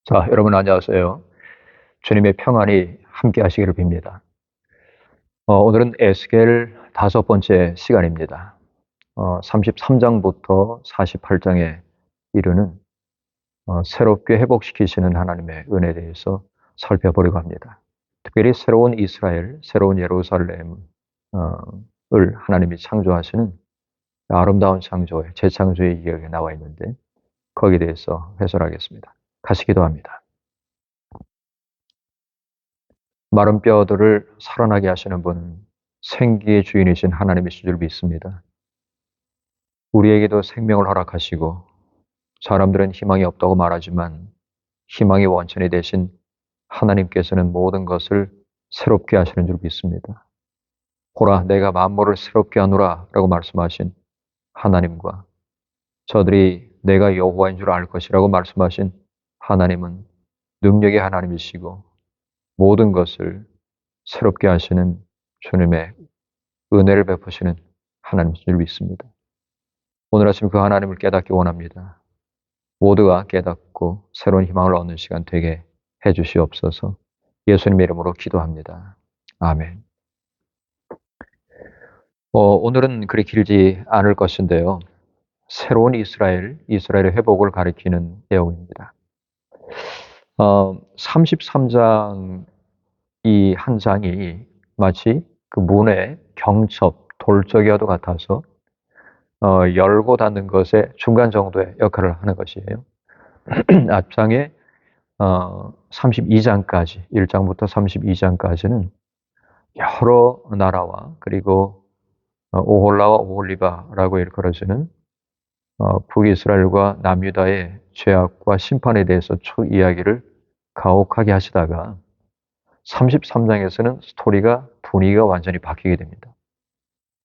자, 여러분 안녕하세요. 주님의 평안이 함께 하시기를 빕니다. 오늘은 에스겔 다섯 번째 시간입니다. 33장부터 48장에 이르는 새롭게 회복시키시는 하나님의 은혜에 대해서 살펴보려고 합니다. 특별히 새로운 이스라엘, 새로운 예루살렘을 하나님이 창조하시는 아름다운 창조의 재창조의 이야기가 나와 있는데 거기에 대해서 해설하겠습니다. 같이 기도합니다. 마른 뼈들을 살아나게 하시는 분은 생기의 주인이신 하나님이신 줄 믿습니다. 우리에게도 생명을 허락하시고 사람들은 희망이 없다고 말하지만 희망의 원천이 되신 하나님께서는 모든 것을 새롭게 하시는 줄 믿습니다. 보라, 내가 만물을 새롭게 하노라 라고 말씀하신 하나님과 저들이 내가 여호와인 줄 알 것이라고 말씀하신 하나님은 능력의 하나님이시고 모든 것을 새롭게 하시는 주님의 은혜를 베푸시는 하나님이신 줄 믿습니다. 오늘 아침 그 하나님을 깨닫기 원합니다. 모두가 깨닫고 새로운 희망을 얻는 시간 되게 해주시옵소서. 예수님의 이름으로 기도합니다. 아멘. 오늘은 그리 길지 않을 것인데요. 새로운 이스라엘의 회복을 가리키는 내용입니다. 33장 이 한 장이 마치 그 문의 경첩, 돌적이와도 같아서 열고 닫는 것의 중간 정도의 역할을 하는 것이에요. 앞장에 32장까지, 1장부터 32장까지는 여러 나라와 그리고 오홀라와 오홀리바라고 일컬어지는 북이스라엘과 남유다의 죄악과 심판에 대해서 쭉 이야기를 가혹하게 하시다가 33장에서는 스토리가 분위기가 완전히 바뀌게 됩니다.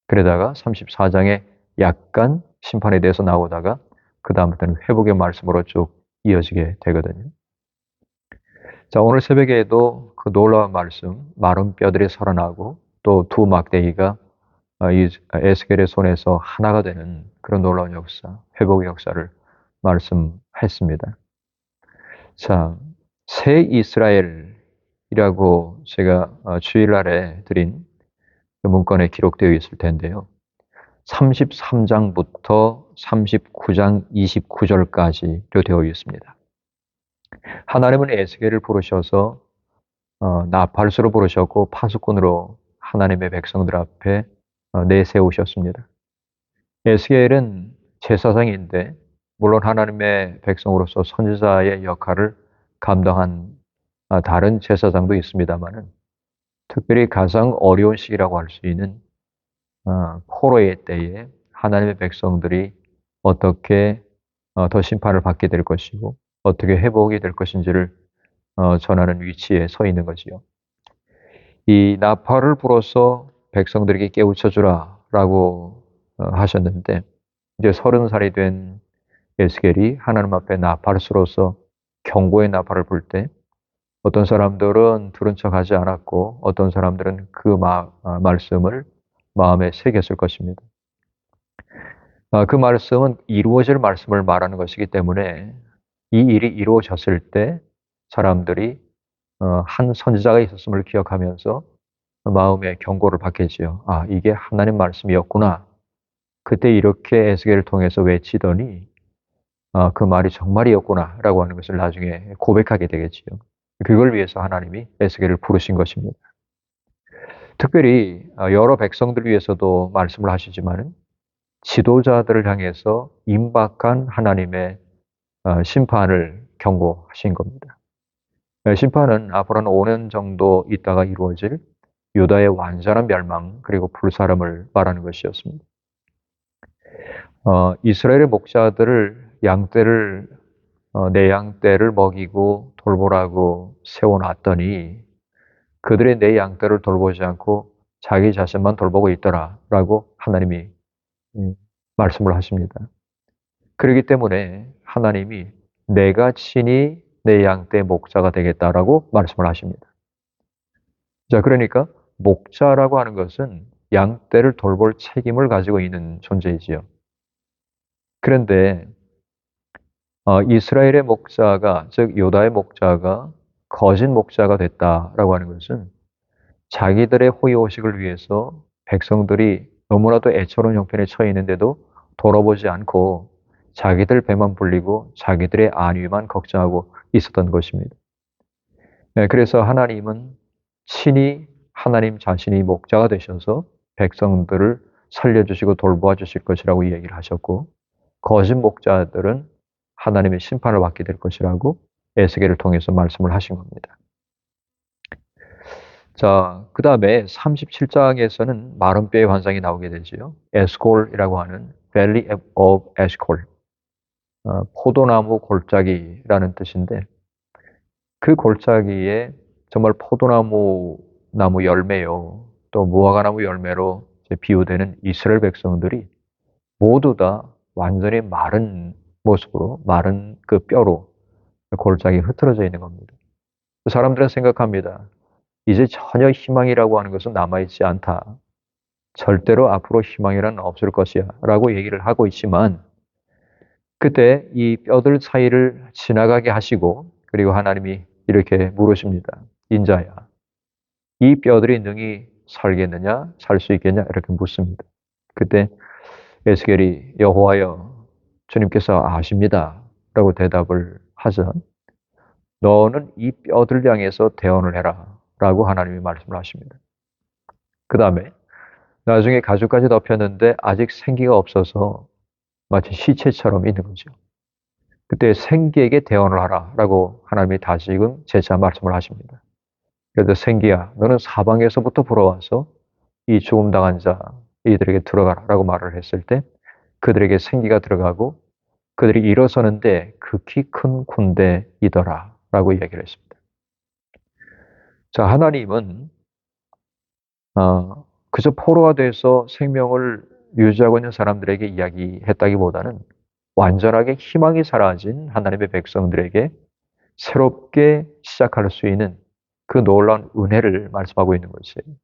그러다가 34장에 약간 심판에 대해서 나오다가 그 다음부터는 회복의 말씀으로 쭉 이어지게 되거든요. 자, 오늘 새벽에도 그 놀라운 말씀, 마른 뼈들이 살아나고 또 두 막대기가 이 에스겔의 손에서 하나가 되는 그런 놀라운 역사, 회복의 역사를 말씀했습니다. 자, 새 이스라엘이라고 제가 주일날에 드린 그 문건에 기록되어 있을 텐데요. 33장부터 39장 29절까지로 되어 있습니다. 하나님은 에스겔을 부르셔서 나팔수로 부르셨고 파수꾼으로 하나님의 백성들 앞에 내세우셨습니다. 에스겔은 제사장인데 물론 하나님의 백성으로서 선지자의 역할을 감당한 다른 제사장도 있습니다만은 특별히 가장 어려운 시기라고 할 수 있는 포로의 때에 하나님의 백성들이 어떻게 더 심판을 받게 될 것이고 어떻게 회복이 될 것인지를 전하는 위치에 서 있는 거지요. 이 나팔을 불어서 백성들에게 깨우쳐 주라라고 하셨는데 이제 30살이 된 에스겔이 하나님 앞에 나팔수로서 경고의 나팔을 불 때 어떤 사람들은 들은 척하지 않았고 어떤 사람들은 그 말씀을 마음에 새겼을 것입니다. 그 말씀은 이루어질 말씀을 말하는 것이기 때문에 이 일이 이루어졌을 때 사람들이 한 선지자가 있었음을 기억하면서 마음의 경고를 받겠지요. 아, 이게 하나님 말씀이었구나. 그때 이렇게 에스겔을 통해서 외치더니 그 말이 정말이었구나라고 하는 것을 나중에 고백하게 되겠지요. 그걸 위해서 하나님이 에스겔을 부르신 것입니다. 특별히 여러 백성들 위해서도 말씀을 하시지만은 지도자들을 향해서 임박한 하나님의 심판을 경고하신 겁니다. 심판은 앞으로 한 5년 정도 있다가 이루어질 유다의 완전한 멸망 그리고 불사름을 말하는 것이었습니다. 이스라엘의 목자들을 내 양떼를 먹이고 돌보라고 세워놨더니 그들의 내 양떼를 돌보지 않고 자기 자신만 돌보고 있더라라고 하나님이 말씀을 하십니다. 그렇기 때문에 하나님이 내가 친히 내 양떼 목자가 되겠다라고 말씀을 하십니다. 자, 그러니까 목자라고 하는 것은 양떼를 돌볼 책임을 가지고 있는 존재이지요. 그런데 이스라엘의 목자가, 즉 유다의 목자가 거짓 목자가 됐다라고 하는 것은 자기들의 호의호식을 위해서 백성들이 너무나도 애처로운 형편에 처해 있는데도 돌아보지 않고 자기들 배만 불리고 자기들의 안위만 걱정하고 있었던 것입니다. 네, 그래서 하나님은 친히 하나님 자신이 목자가 되셔서 백성들을 살려주시고 돌보아 주실 것이라고 얘기를 하셨고, 거짓 목자들은 하나님의 심판을 받게 될 것이라고 에스겔을 통해서 말씀을 하신 겁니다. 자, 그 다음에 37장에서는 마른 뼈의 환상이 나오게 되지요. 에스콜이라고 하는 Valley of Eshcol, 포도나무 골짜기라는 뜻인데, 그 골짜기에 정말 나무 열매요, 또 무화과나무 열매로 비유되는 이스라엘 백성들이 모두 다 완전히 마른 모습으로, 마른 그 뼈로 골짜기에 흩어져 있는 겁니다. 사람들은 생각합니다. 이제 전혀 희망이라고 하는 것은 남아있지 않다. 절대로 앞으로 희망이란 없을 것이야. 라고 얘기를 하고 있지만, 그때 이 뼈들 사이를 지나가게 하시고, 그리고 하나님이 이렇게 물으십니다. 인자야, 이 뼈들이 능히 살겠느냐? 살 수 있겠냐? 이렇게 묻습니다. 그때 에스겔이 여호와여, 주님께서 아십니다. 라고 대답을 하자, 너는 이 뼈들 향해서 대언을 해라. 라고 하나님이 말씀을 하십니다. 그 다음에 나중에 가죽까지 덮였는데 아직 생기가 없어서 마치 시체처럼 있는 거죠. 그때 생기에게 대언을 하라 라고 하나님이 다시금 재차 말씀을 하십니다. 그래서 생기야, 너는 사방에서부터 불어와서 이 죽음 당한 자 이들에게 들어가라 라고 말을 했을 때 그들에게 생기가 들어가고 그들이 일어서는데 극히 큰 군대이더라 라고 이야기를 했습니다. 자, 하나님은 그저 포로가 돼서 생명을 유지하고 있는 사람들에게 이야기했다기보다는 완전하게 희망이 사라진 하나님의 백성들에게 새롭게 시작할 수 있는 그 놀라운 은혜를 말씀하고 있는 것이에요.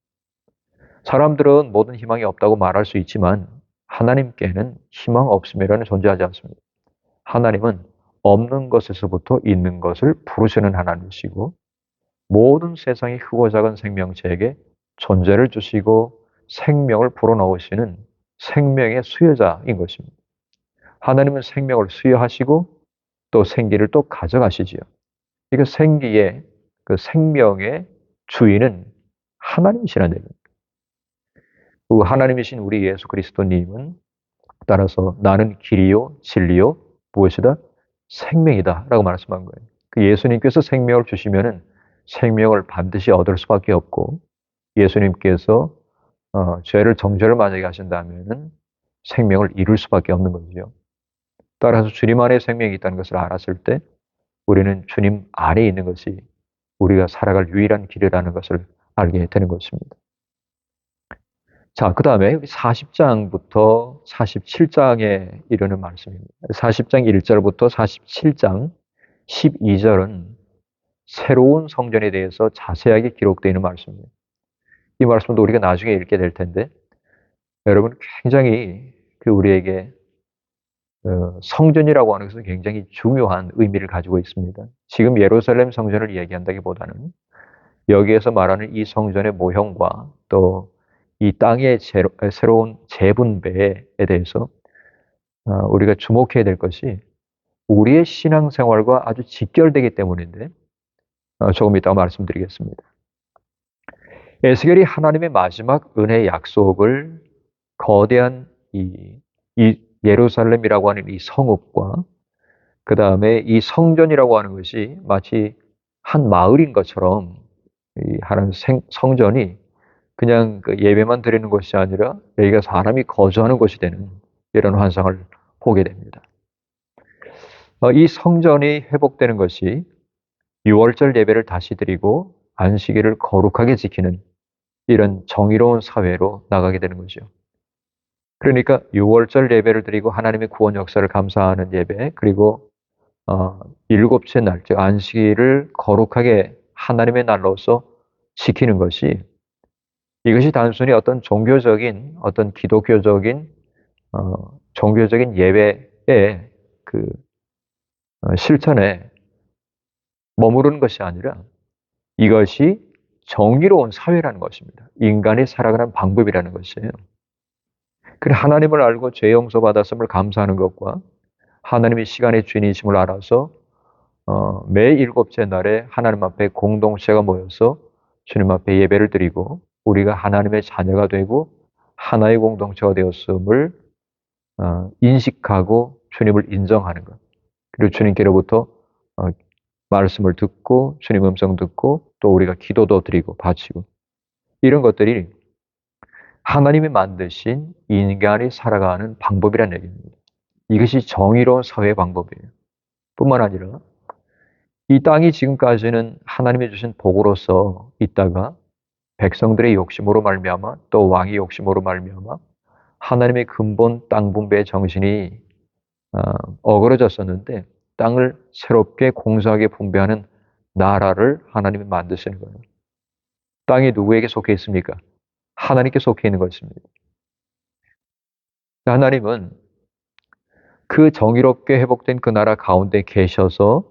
사람들은 모든 희망이 없다고 말할 수 있지만 하나님께는 희망 없음이라는 존재하지 않습니다. 하나님은 없는 것에서부터 있는 것을 부르시는 하나님이시고 모든 세상의 크고 작은 생명체에게 존재를 주시고 생명을 불어넣으시는 생명의 수여자인 것입니다. 하나님은 생명을 수여하시고 또 생기를 또 가져가시지요. 이거 생기의 그 생명의 주인은 하나님이시라는 얘기입니다. 그 하나님이신 우리 예수 그리스도님은 따라서 나는 길이요 진리요 무엇이다? 생명이다 라고 말씀한 거예요. 그 예수님께서 생명을 주시면은 생명을 반드시 얻을 수밖에 없고 예수님께서 죄를 정죄를 만약에 하신다면은 생명을 잃을 수밖에 없는 거죠. 따라서 주님 안에 생명이 있다는 것을 알았을 때 우리는 주님 안에 있는 것이 우리가 살아갈 유일한 길이라는 것을 알게 되는 것입니다. 자, 그 다음에 40장부터 47장에 이르는 말씀입니다. 40장 1절부터 47장 12절은 새로운 성전에 대해서 자세하게 기록되어 있는 말씀입니다. 이 말씀도 우리가 나중에 읽게 될 텐데 여러분 굉장히 우리에게 성전이라고 하는 것은 굉장히 중요한 의미를 가지고 있습니다. 지금 예루살렘 성전을 이야기한다기보다는 여기에서 말하는 이 성전의 모형과 또 이 땅의 새로운 재분배에 대해서 우리가 주목해야 될 것이 우리의 신앙생활과 아주 직결되기 때문인데 조금 이따가 말씀드리겠습니다. 에스겔이 하나님의 마지막 은혜의 약속을 거대한 이 예루살렘이라고 하는 이 성읍과 그 다음에 이 성전이라고 하는 것이 마치 한 마을인 것처럼 이 하나님 성전이 그냥 그 예배만 드리는 것이 아니라 여기가 사람이 거주하는 곳이 되는 이런 환상을 보게 됩니다. 이 성전이 회복되는 것이 유월절 예배를 다시 드리고 안식일을 거룩하게 지키는 이런 정의로운 사회로 나가게 되는 거죠. 그러니까 유월절 예배를 드리고 하나님의 구원 역사를 감사하는 예배, 그리고 일곱째 날, 즉 안식일을 거룩하게 하나님의 날로서 지키는 것이 이것이 단순히 어떤 종교적인 어떤 기독교적인 종교적인 예배의 그 실천에 머무르는 것이 아니라 이것이 정의로운 사회라는 것입니다. 인간이 살아가는 방법이라는 것이에요. 그래 하나님을 알고 죄 용서받았음을 감사하는 것과 하나님이 시간의 주인이심을 알아서 매 일곱째 날에 하나님 앞에 공동체가 모여서 주님 앞에 예배를 드리고 우리가 하나님의 자녀가 되고 하나의 공동체가 되었음을 인식하고 주님을 인정하는 것. 그리고 주님께로부터 말씀을 듣고 주님 음성 듣고 또 우리가 기도도 드리고 바치고 이런 것들이 하나님이 만드신 인간이 살아가는 방법이라는 얘기입니다. 이것이 정의로운 사회 방법이에요. 뿐만 아니라 이 땅이 지금까지는 하나님이 주신 복으로서 있다가 백성들의 욕심으로 말미암아 또 왕의 욕심으로 말미암아 하나님의 근본 땅 분배의 정신이 어그러졌었는데 땅을 새롭게 공정하게 분배하는 나라를 하나님이 만드시는 거예요. 땅이 누구에게 속해 있습니까? 하나님께 속해 있는 것입니다. 하나님은 그 정의롭게 회복된 그 나라 가운데 계셔서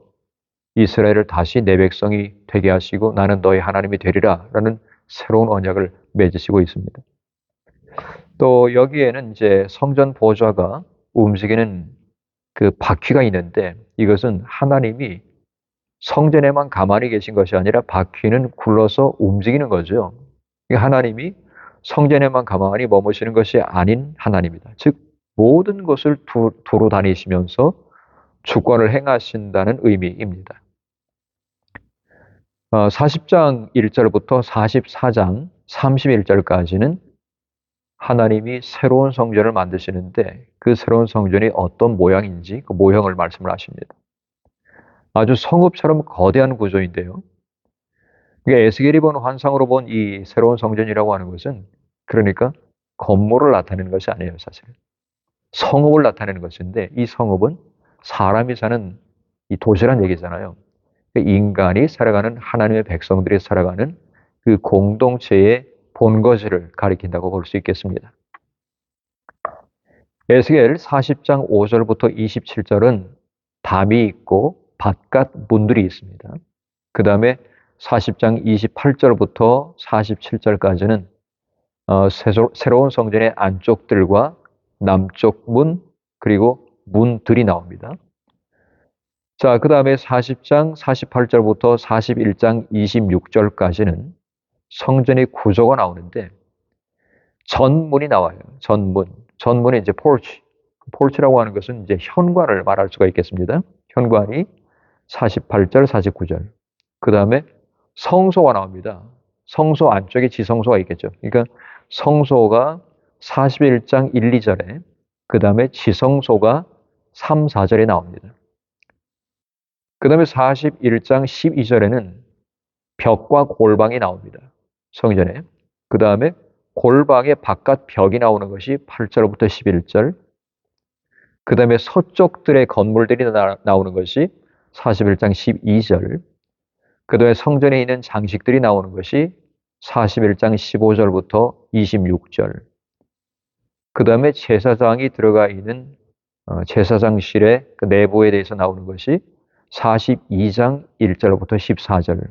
이스라엘을 다시 내 백성이 되게 하시고 나는 너희 하나님이 되리라 라는 새로운 언약을 맺으시고 있습니다. 또 여기에는 이제 성전 보좌가 움직이는 그 바퀴가 있는데 이것은 하나님이 성전에만 가만히 계신 것이 아니라 바퀴는 굴러서 움직이는 거죠. 하나님이 성전에만 가만히 머무시는 것이 아닌 하나님이다. 즉 모든 것을 두루 다니시면서 주권을 행하신다는 의미입니다. 40장 1절부터 44장 31절까지는 하나님이 새로운 성전을 만드시는데 그 새로운 성전이 어떤 모양인지 그 모형을 말씀을 하십니다. 아주 성읍처럼 거대한 구조인데요. 에스겔이 본 환상으로 본 이 새로운 성전이라고 하는 것은 그러니까 건물을 나타내는 것이 아니에요, 사실. 성읍을 나타내는 것인데 이 성읍은 사람이 사는 이 도시란 얘기잖아요. 인간이 살아가는 하나님의 백성들이 살아가는 그 공동체의 본거지를 가리킨다고 볼 수 있겠습니다. 에스겔 40장 5절부터 27절은 담이 있고 바깥 문들이 있습니다. 그 다음에 40장 28절부터 47절까지는 새로운 성전의 안쪽들과 남쪽 문 그리고 문들이 나옵니다. 자, 그 다음에 40장 48절부터 41장 26절까지는 성전의 구조가 나오는데 전문이 나와요. 전문이 이제 porch라고 하는 것은 이제 현관을 말할 수가 있겠습니다. 현관이 48절, 49절. 그 다음에 성소가 나옵니다. 성소 안쪽에 지성소가 있겠죠. 그러니까 성소가 41장 1, 2절에 그 다음에 지성소가 3, 4절에 나옵니다. 그 다음에 41장 12절에는 벽과 골방이 나옵니다. 성전에. 그 다음에 골방의 바깥 벽이 나오는 것이 8절부터 11절. 그 다음에 서쪽들의 건물들이 나오는 것이 41장 12절. 그 다음에 성전에 있는 장식들이 나오는 것이 41장 15절부터 26절. 그 다음에 제사장이 들어가 있는 제사장실의 그 내부에 대해서 나오는 것이 42장 1절부터 14절.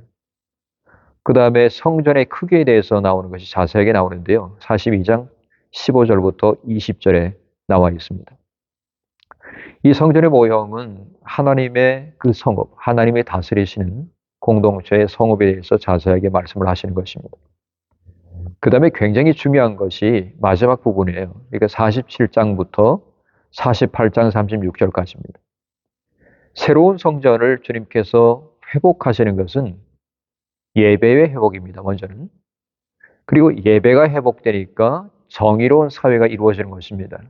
그 다음에 성전의 크기에 대해서 나오는 것이 자세하게 나오는데요. 42장 15절부터 20절에 나와 있습니다. 이 성전의 모형은 하나님의 그 성읍, 하나님의 다스리시는 공동체의 성읍에 대해서 자세하게 말씀을 하시는 것입니다. 그 다음에 굉장히 중요한 것이 마지막 부분이에요. 그러니까 47장부터 48장 36절까지입니다. 새로운 성전을 주님께서 회복하시는 것은 예배의 회복입니다. 먼저는. 그리고 예배가 회복되니까 정의로운 사회가 이루어지는 것입니다.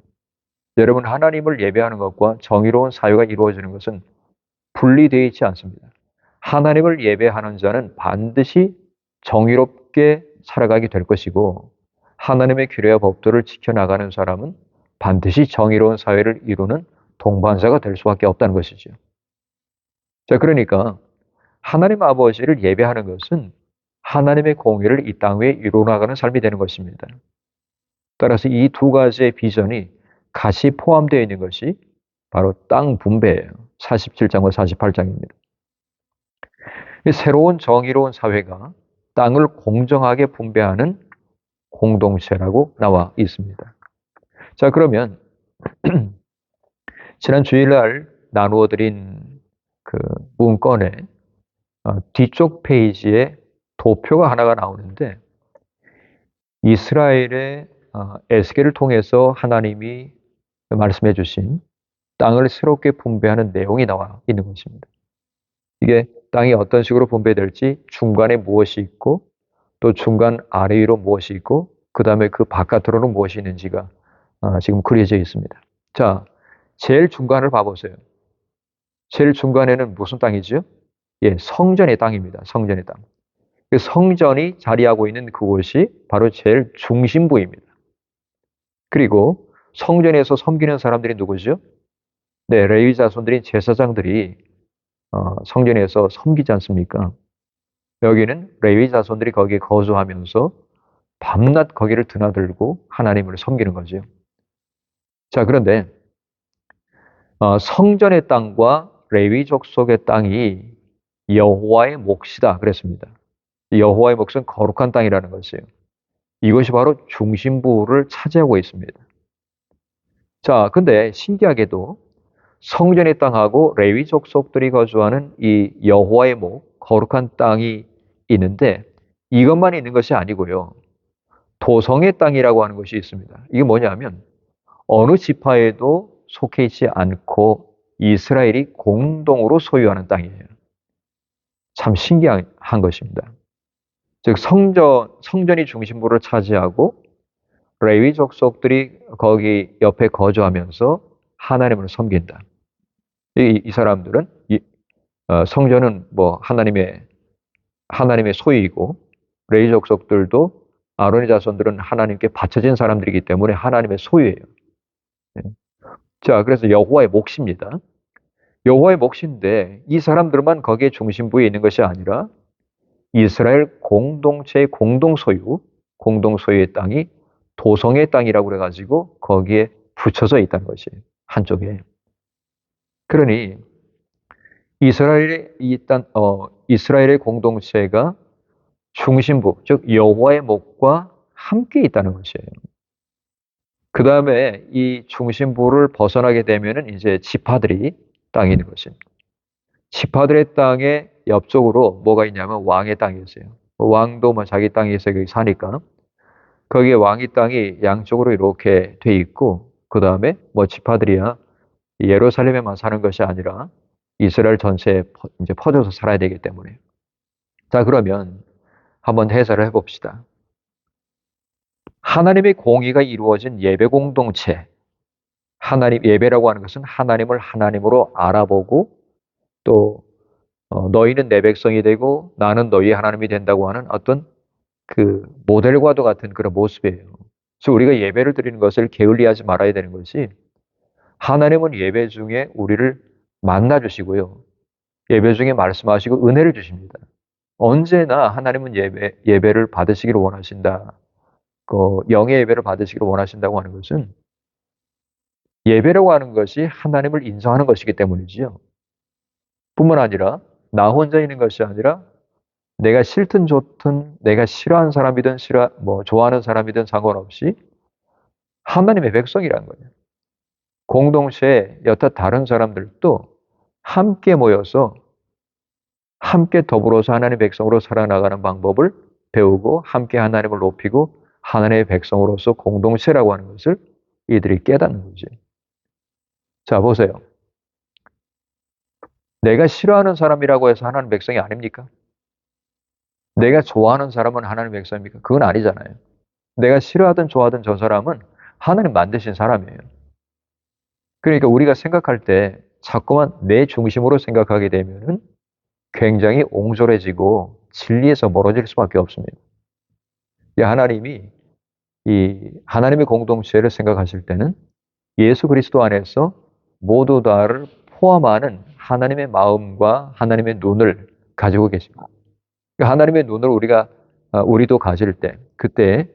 여러분 하나님을 예배하는 것과 정의로운 사회가 이루어지는 것은 분리되어 있지 않습니다. 하나님을 예배하는 자는 반드시 정의롭게 살아가게 될 것이고 하나님의 규례와 법도를 지켜나가는 사람은 반드시 정의로운 사회를 이루는 동반자가 될 수밖에 없다는 것이죠. 자, 그러니까 하나님 아버지를 예배하는 것은 하나님의 공의를 이 땅 위에 이루어나가는 삶이 되는 것입니다. 따라서 이 두 가지의 비전이 같이 포함되어 있는 것이 바로 땅 분배예요. 47장과 48장입니다. 새로운 정의로운 사회가 땅을 공정하게 분배하는 공동체라고 나와 있습니다. 자, 그러면 지난 주일날 나누어 드린 그 문건의 뒤쪽 페이지에 도표가 하나가 나오는데 이스라엘의 에스겔을 통해서 하나님이 말씀해 주신 땅을 새롭게 분배하는 내용이 나와 있는 것입니다. 이게 땅이 어떤 식으로 분배될지 중간에 무엇이 있고 또 중간 아래 위로 무엇이 있고 그 다음에 그 바깥으로는 무엇이 있는지가 지금 그려져 있습니다. 자, 제일 중간을 봐보세요. 제일 중간에는 무슨 땅이지요? 예, 성전의 땅입니다. 성전의 땅. 그 성전이 자리하고 있는 그곳이 바로 제일 중심부입니다. 그리고 성전에서 섬기는 사람들이 누구죠? 네, 레위 자손들인 제사장들이 성전에서 섬기지 않습니까? 여기는 레위 자손들이 거기에 거주하면서 밤낮 거기를 드나들고 하나님을 섬기는 거죠. 자, 그런데 성전의 땅과 레위 족속의 땅이 여호와의 몫이다 그랬습니다. 여호와의 몫은 거룩한 땅이라는 것이에요. 이것이 바로 중심부를 차지하고 있습니다. 자, 근데 신기하게도 성전의 땅하고 레위 족속들이 거주하는 이 여호와의 목, 거룩한 땅이 있는데 이것만 있는 것이 아니고요. 도성의 땅이라고 하는 것이 있습니다. 이게 뭐냐면 어느 지파에도 속해 있지 않고 이스라엘이 공동으로 소유하는 땅이에요. 참 신기한 것입니다. 즉 성전이 중심부를 차지하고 레위 족속들이 거기 옆에 거주하면서 하나님을 섬긴다. 이 사람들은 성전은 뭐 하나님의 소유이고 레위 족속들도 아론의 자손들은 하나님께 바쳐진 사람들이기 때문에 하나님의 소유예요. 자, 그래서 여호와의 몫입니다. 여호와의 몫인데 이 사람들만 거기에 중심부에 있는 것이 아니라 이스라엘 공동체의 공동소유의 땅이 도성의 땅이라고 그래가지고 거기에 붙여져 있다는 것이에요. 한쪽에. 그러니 이스라엘의 공동체가 중심부, 즉 여호와의 목과 함께 있다는 것이에요. 그 다음에 이 중심부를 벗어나게 되면은 이제 지파들이 땅이 있는 것입니다. 지파들의 땅에 옆쪽으로 뭐가 있냐면 왕의 땅이 있어요. 왕도 뭐 자기 땅에서 여기 사니까 거기에 왕의 땅이 양쪽으로 이렇게 돼 있고 그 다음에 뭐 지파들이야 예루살렘에만 사는 것이 아니라 이스라엘 전체에 이제 퍼져서 살아야 되기 때문에. 자, 그러면 한번 해설을 해봅시다. 하나님의 공의가 이루어진 예배 공동체. 예배라고 하는 것은 하나님을 하나님으로 알아보고 또 너희는 내 백성이 되고 나는 너희의 하나님이 된다고 하는 어떤 그 모델과도 같은 그런 모습이에요. 그래서 우리가 예배를 드리는 것을 게을리하지 말아야 되는 것이 하나님은 예배 중에 우리를 만나주시고요. 예배 중에 말씀하시고 은혜를 주십니다. 언제나 하나님은 예배를 받으시기를 원하신다. 영의 예배를 받으시기를 원하신다고 하는 것은 예배라고 하는 것이 하나님을 인정하는 것이기 때문이지요. 뿐만 아니라 나 혼자 있는 것이 아니라 내가 싫든 좋든 내가 싫어하는 사람이든 좋아하는 사람이든 상관없이 하나님의 백성이라는 거예요. 공동체에 여타 다른 사람들도 함께 모여서 함께 더불어서 하나님의 백성으로 살아나가는 방법을 배우고 함께 하나님을 높이고 하나님의 백성으로서 공동체라고 하는 것을 이들이 깨닫는 거지. 자, 보세요. 내가 싫어하는 사람이라고 해서 하나님 백성이 아닙니까? 내가 좋아하는 사람은 하나님 백성입니까? 그건 아니잖아요. 내가 싫어하든 좋아하든 저 사람은 하나님 만드신 사람이에요. 그러니까 우리가 생각할 때 자꾸만 내 중심으로 생각하게 되면은 굉장히 옹졸해지고 진리에서 멀어질 수밖에 없습니다. 하나님이 이 하나님의 공동체를 생각하실 때는 예수 그리스도 안에서 모두 다를 포함하는 하나님의 마음과 하나님의 눈을 가지고 계시고 하나님의 눈을 우리도 가질 때 그때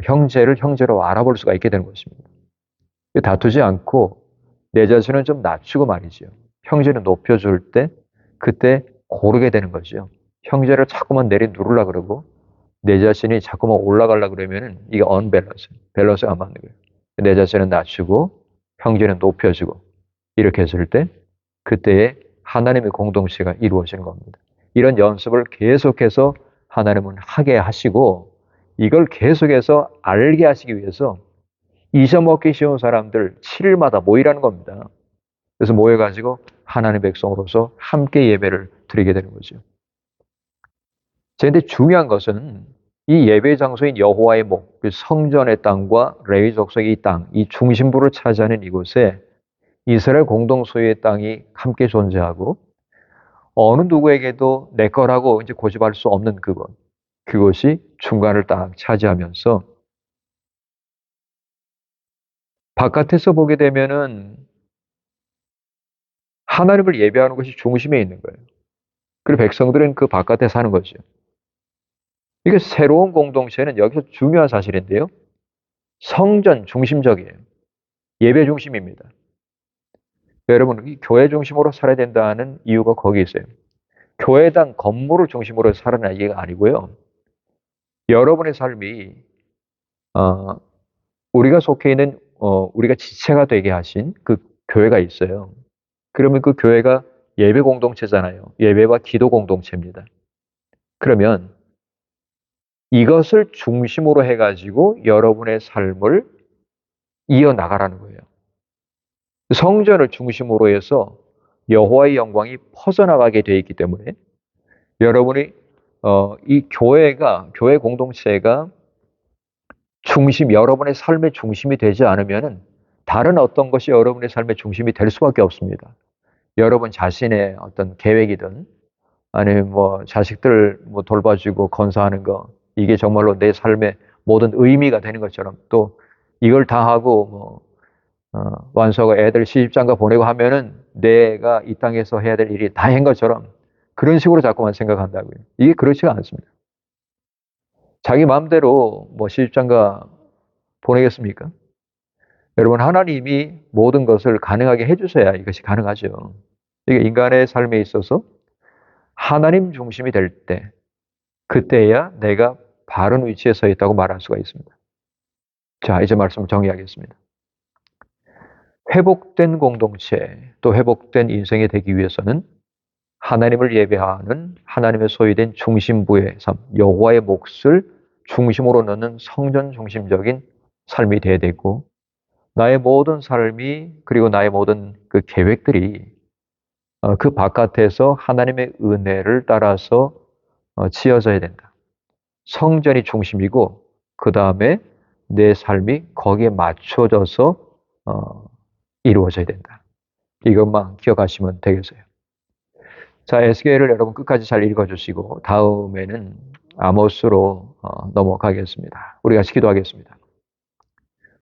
형제를 형제로 알아볼 수가 있게 되는 것입니다. 다투지 않고 내 자신은 좀 낮추고 말이죠. 형제를 높여줄 때 그때 고르게 되는 거죠. 형제를 자꾸만 내려누르려 그러고 내 자신이 자꾸만 올라가려 그러면은 이게 밸런스가 안 맞는 거예요. 내 자신은 낮추고 형제는 높여주고 이렇게 했을 때 그때에 하나님의 공동체가 이루어지는 겁니다. 이런 연습을 계속해서 하나님은 하게 하시고 이걸 계속해서 알게 하시기 위해서 잊어먹기 쉬운 사람들 7일마다 모이라는 겁니다. 그래서 모여가지고 하나님의 백성으로서 함께 예배를 드리게 되는 거죠. 그런데 중요한 것은 이 예배 장소인 여호와의 목, 그 성전의 땅과 레위 족속의 이 땅, 이 중심부를 차지하는 이곳에 이스라엘 공동 소유의 땅이 함께 존재하고 어느 누구에게도 내 거라고 이제 고집할 수 없는 그것이 중간을 딱 차지하면서 바깥에서 보게 되면은 하나님을 예배하는 것이 중심에 있는 거예요. 그리고 백성들은 그 바깥에 사는 거죠. 이게 새로운 공동체는 여기서 중요한 사실인데요. 성전 중심적이에요. 예배 중심입니다. 여러분, 이 교회 중심으로 살아야 된다는 이유가 거기 있어요. 교회당 건물을 중심으로 살아야 얘기가 아니고요. 여러분의 삶이 우리가 속해 있는 우리가 지체가 되게 하신 그 교회가 있어요. 그러면 그 교회가 예배 공동체잖아요. 예배와 기도 공동체입니다. 그러면 이것을 중심으로 해가지고 여러분의 삶을 이어나가라는 거예요. 성전을 중심으로 해서 여호와의 영광이 퍼져나가게 되어 있기 때문에 여러분이 이 교회 공동체가 여러분의 삶의 중심이 되지 않으면은 다른 어떤 것이 여러분의 삶의 중심이 될 수밖에 없습니다. 여러분 자신의 어떤 계획이든 아니면 뭐 자식들 뭐 돌봐주고 건사하는 거 이게 정말로 내 삶의 모든 의미가 되는 것처럼 또 이걸 다 하고 뭐 완수하고 애들 시집장가 보내고 하면은 내가 이 땅에서 해야 될 일이 다 한 것처럼 그런 식으로 자꾸만 생각한다고요. 이게 그렇지가 않습니다. 자기 마음대로 뭐 시집장가 보내겠습니까? 여러분 하나님이 모든 것을 가능하게 해주셔야 이것이 가능하죠. 이게 인간의 삶에 있어서 하나님 중심이 될 때 그때야 내가 바른 위치에 서 있다고 말할 수가 있습니다. 자, 이제 말씀을 정리하겠습니다. 회복된 공동체, 또 회복된 인생이 되기 위해서는 하나님을 예배하는 하나님의 소유된 중심부의 삶, 여호와의 몫을 중심으로 넣는 성전 중심적인 삶이 되어야 되고 나의 모든 삶이 그리고 나의 모든 그 계획들이 그 바깥에서 하나님의 은혜를 따라서 지어져야 된다. 성전이 중심이고 그 다음에 내 삶이 거기에 맞춰져서 이루어져야 된다. 이것만 기억하시면 되겠어요. 자, 에스겔을 여러분 끝까지 잘 읽어주시고 다음에는 아모스로 넘어가겠습니다. 우리 같이 기도하겠습니다.